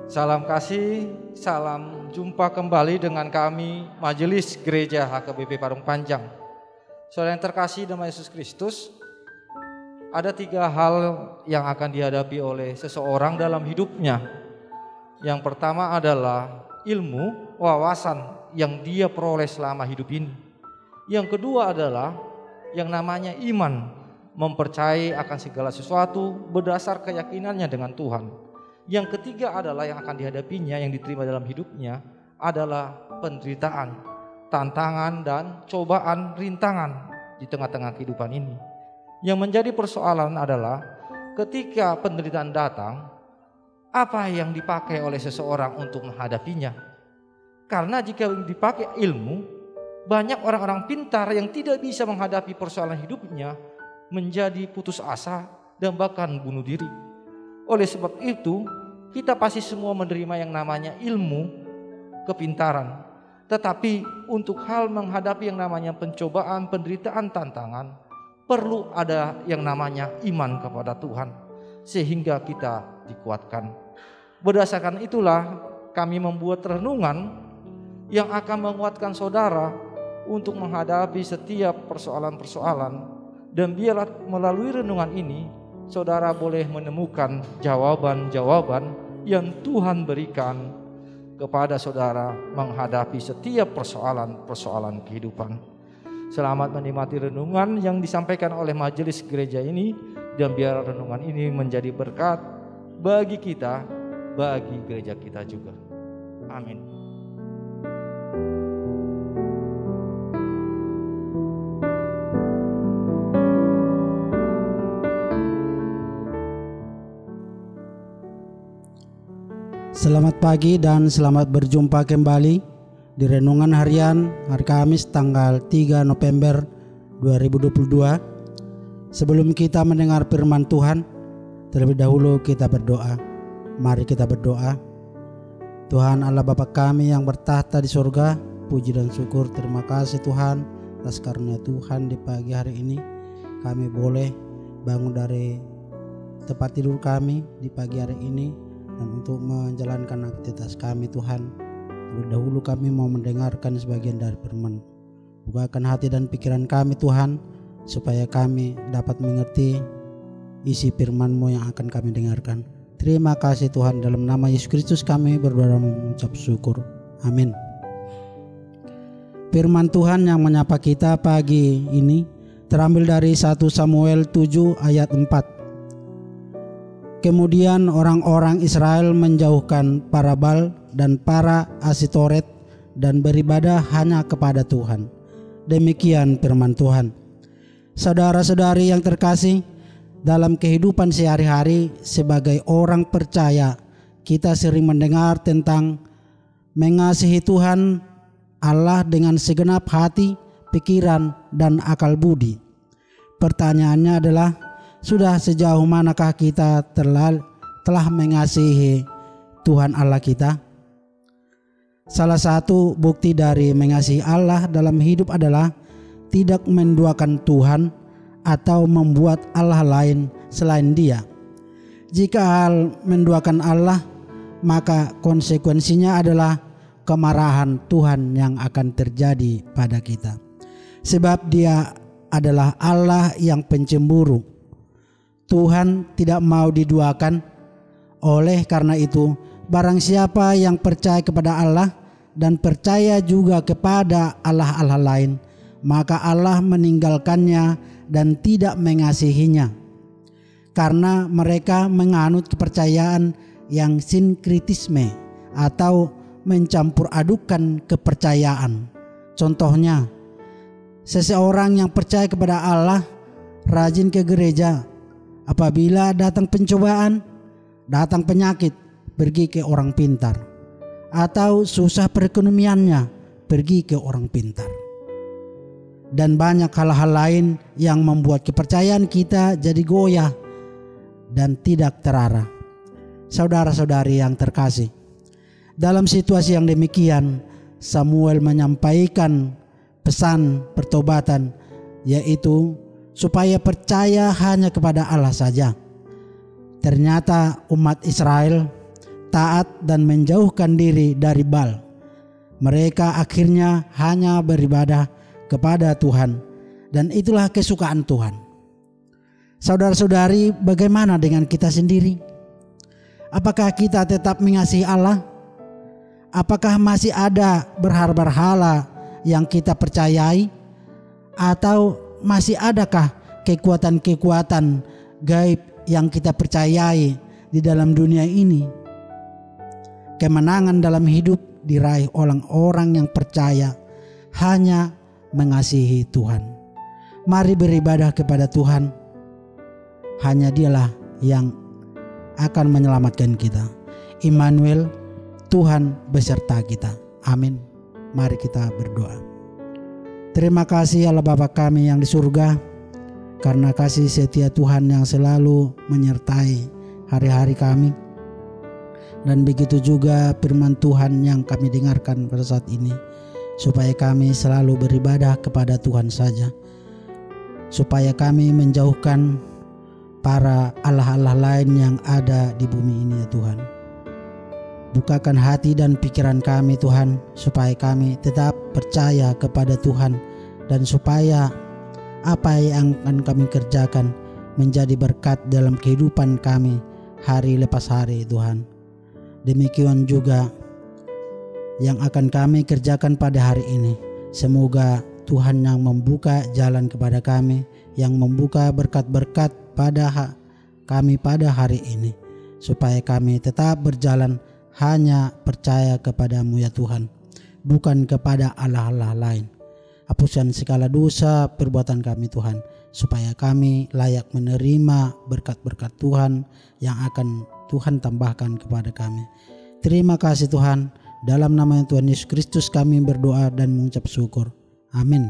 Salam kasih, salam jumpa kembali dengan kami Majelis Gereja HKBP Parung Panjang. Saudara yang terkasih dalam Yesus Kristus, ada 3 hal yang akan dihadapi oleh seseorang dalam hidupnya. Yang pertama adalah ilmu, wawasan yang dia peroleh selama hidup ini. Yang kedua adalah yang namanya iman, mempercayai akan segala sesuatu berdasar keyakinannya dengan Tuhan. Yang ketiga adalah yang akan dihadapinya, yang diterima dalam hidupnya adalah penderitaan, tantangan dan cobaan, rintangan di tengah-tengah kehidupan ini. Yang menjadi persoalan adalah ketika penderitaan datang, apa yang dipakai oleh seseorang untuk menghadapinya. Karena jika dipakai ilmu, banyak orang-orang pintar yang tidak bisa menghadapi persoalan hidupnya menjadi putus asa dan bahkan bunuh diri. Oleh sebab itu, kita pasti semua menerima yang namanya ilmu, kepintaran. Tetapi untuk hal menghadapi yang namanya pencobaan, penderitaan, tantangan, perlu ada yang namanya iman kepada Tuhan, sehingga kita dikuatkan. Berdasarkan itulah kami membuat renungan yang akan menguatkan saudara untuk menghadapi setiap persoalan-persoalan. Dan biarlah melalui renungan ini saudara boleh menemukan jawaban-jawaban yang Tuhan berikan kepada saudara menghadapi setiap persoalan-persoalan kehidupan. Selamat menikmati renungan yang disampaikan oleh majelis gereja ini, dan biar renungan ini menjadi berkat bagi kita, bagi gereja kita juga. Amin. Selamat pagi dan selamat berjumpa kembali di Renungan Harian hari Kamis tanggal 3 November 2022. Sebelum kita mendengar firman Tuhan, terlebih dahulu kita berdoa. Mari kita berdoa. Tuhan Allah Bapa kami yang bertahta di surga, puji dan syukur, terima kasih Tuhan atas karunia Tuhan di pagi hari ini. Kami boleh bangun dari tempat tidur kami di pagi hari ini dan untuk menjalankan aktivitas kami Tuhan. Terlebih dahulu kami mau mendengarkan sebagian dari firman. Bukakan hati dan pikiran kami Tuhan, supaya kami dapat mengerti isi firman-Mu yang akan kami dengarkan. Terima kasih Tuhan, dalam nama Yesus Kristus kami berdoa dan mengucap syukur. Amin. Firman Tuhan yang menyapa kita pagi ini terambil dari 1 Samuel 7 ayat 4. Kemudian orang-orang Israel menjauhkan para Baal dan para Asitoret dan beribadah hanya kepada Tuhan. Demikian firman Tuhan. Saudara-saudari yang terkasih, dalam kehidupan sehari-hari sebagai orang percaya, kita sering mendengar tentang mengasihi Tuhan Allah dengan segenap hati, pikiran, dan akal budi. Pertanyaannya adalah, sudah sejauh manakah kita telah mengasihi Tuhan Allah kita? Salah satu bukti dari mengasihi Allah dalam hidup adalah tidak menduakan Tuhan atau membuat Allah lain selain Dia. Jika hal menduakan Allah, maka konsekuensinya adalah kemarahan Tuhan yang akan terjadi pada kita. Sebab Dia adalah Allah yang pencemburu. Tuhan tidak mau diduakan. Oleh karena itu, barang siapa yang percaya kepada Allah dan percaya juga kepada Allah-Allah lain, maka Allah meninggalkannya dan tidak mengasihinya. Karena mereka menganut kepercayaan yang sinkritisme atau mencampur adukan kepercayaan. Contohnya, seseorang yang percaya kepada Allah rajin ke gereja. Apabila datang pencobaan, datang penyakit, pergi ke orang pintar. Atau susah perekonomiannya, pergi ke orang pintar. Dan banyak hal-hal lain yang membuat kepercayaan kita jadi goyah dan tidak terarah. Saudara-saudari yang terkasih, dalam situasi yang demikian, Samuel menyampaikan pesan pertobatan, yaitu supaya percaya hanya kepada Allah saja. Ternyata umat Israel taat dan menjauhkan diri dari Baal. Mereka akhirnya hanya beribadah kepada Tuhan, dan itulah kesukaan Tuhan. Saudara-saudari, bagaimana dengan kita sendiri? Apakah kita tetap mengasihi Allah? Apakah masih ada berhala-berhala yang kita percayai? Atau masih adakah kekuatan-kekuatan gaib yang kita percayai di dalam dunia ini? Kemenangan dalam hidup diraih orang-orang yang percaya hanya mengasihi Tuhan. Mari beribadah kepada Tuhan. Hanya Dialah yang akan menyelamatkan kita. Immanuel, Tuhan beserta kita. Amin. Mari kita berdoa. Terima kasih Allah Bapa kami yang di surga, karena kasih setia Tuhan yang selalu menyertai hari-hari kami. Dan begitu juga firman Tuhan yang kami dengarkan pada saat ini, supaya kami selalu beribadah kepada Tuhan saja, supaya kami menjauhkan para allah-allah lain yang ada di bumi ini ya Tuhan. Bukakan hati dan pikiran kami Tuhan, supaya kami tetap percaya kepada Tuhan, dan supaya apa yang akan kami kerjakan menjadi berkat dalam kehidupan kami hari lepas hari Tuhan. Demikian juga yang akan kami kerjakan pada hari ini. Semoga Tuhan yang membuka jalan kepada kami, yang membuka berkat-berkat pada kami pada hari ini, supaya kami tetap berjalan hanya percaya kepadamu ya Tuhan, bukan kepada allah-allah lain. Hapuskan segala dosa perbuatan kami Tuhan, supaya kami layak menerima berkat-berkat Tuhan yang akan Tuhan tambahkan kepada kami. Terima kasih Tuhan. Dalam nama Tuhan Yesus Kristus kami berdoa dan mengucap syukur. Amin.